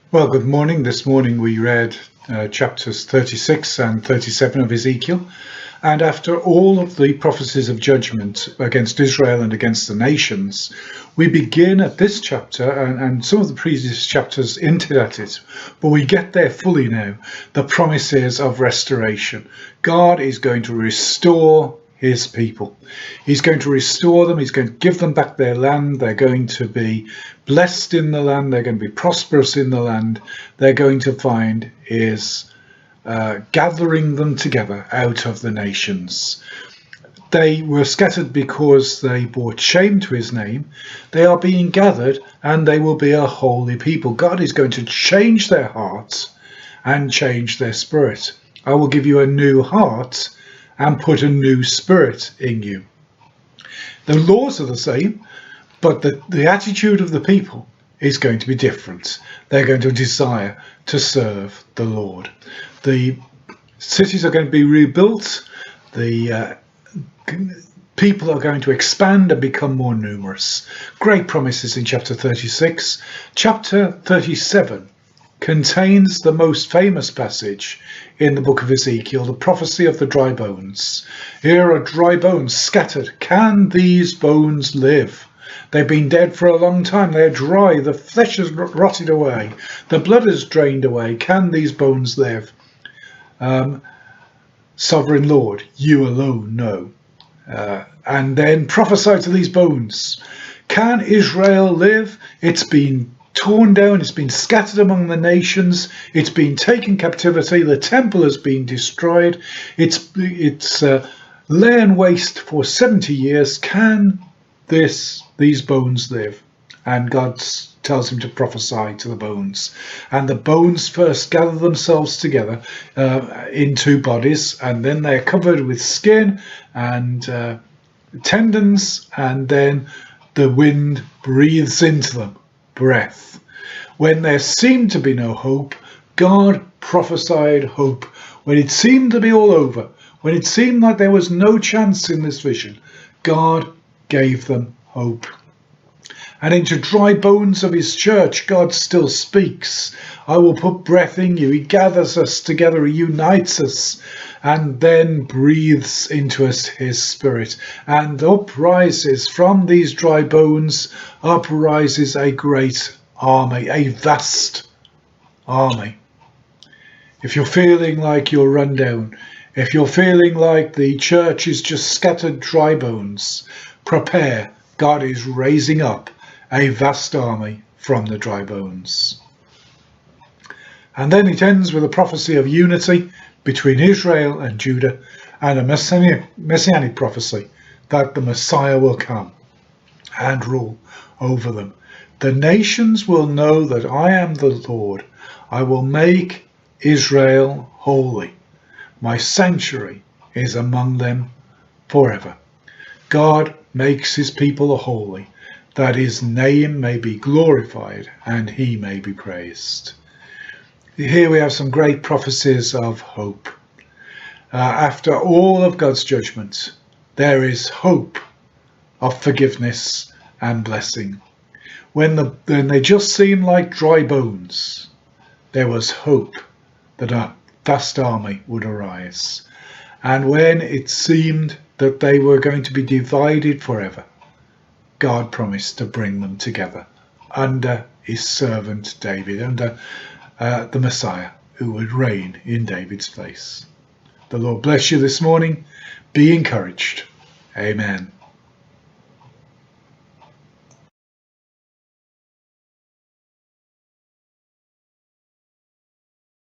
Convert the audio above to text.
Well, good morning. This morning we read chapters 36 and 37 of Ezekiel. And after all of the prophecies of judgment against Israel and against the nations, we begin at this chapter and some of the previous chapters into it. But we get there fully now, the promises of restoration. God is going to restore his people. He's going to restore them. He's going to give them back their land. They're going to be blessed in the land. They're going to be prosperous in the land. They're going to find his gathering them together out of the nations. They were scattered because they brought shame to his name. They are being gathered and they will be a holy people. God is going to change their hearts and change their spirit. I will give you a new heart and put a new spirit in you. The laws are the same, but the attitude of the people is going to be different. They're going to desire to serve the Lord. The cities are going to be rebuilt. The people are going to expand and become more numerous. Great promises in chapter 36. Chapter 37 contains the most famous passage in the book of Ezekiel, the prophecy of the dry bones. Here are dry bones scattered. Can these bones live? They've been dead for a long time. They're dry. The flesh has rotted away. The blood has drained away. Can these bones live? Sovereign Lord, you alone know. And then prophesy to these bones. Can Israel live? It's been torn down, it's been scattered among the nations, it's been taken captivity, the temple has been destroyed, it's lain waste for 70 years. Can these bones live? And God tells him to prophesy to the bones. And the bones first gather themselves together into bodies, and then they're covered with skin and tendons, and then the wind breathes into them breath. When there seemed to be no hope, God prophesied hope. When it seemed to be all over, when it seemed like there was no chance in this vision, God gave them hope. And into dry bones of his church, God still speaks. I will put breath in you. He gathers us together, he unites us, and then breathes into us his spirit. And uprises from these dry bones, uprises a great army, a vast army. If you're feeling like you're run down, if you're feeling like the church is just scattered dry bones, prepare. God is raising up a vast army from the dry bones. And then it ends with a prophecy of unity between Israel and Judah, and a messianic prophecy that the Messiah will come and rule over them. The nations will know that I am the Lord. I will make Israel holy. My sanctuary is among them forever. God makes his people holy, that his name may be glorified and he may be praised. Here we have some great prophecies of hope. After all of God's judgment, there is hope of forgiveness and blessing. When they just seemed like dry bones, there was hope that a vast army would arise. And when it seemed that they were going to be divided forever, God promised to bring them together under his servant David, under the Messiah who would reign in David's place. The Lord bless you this morning. Be encouraged. Amen.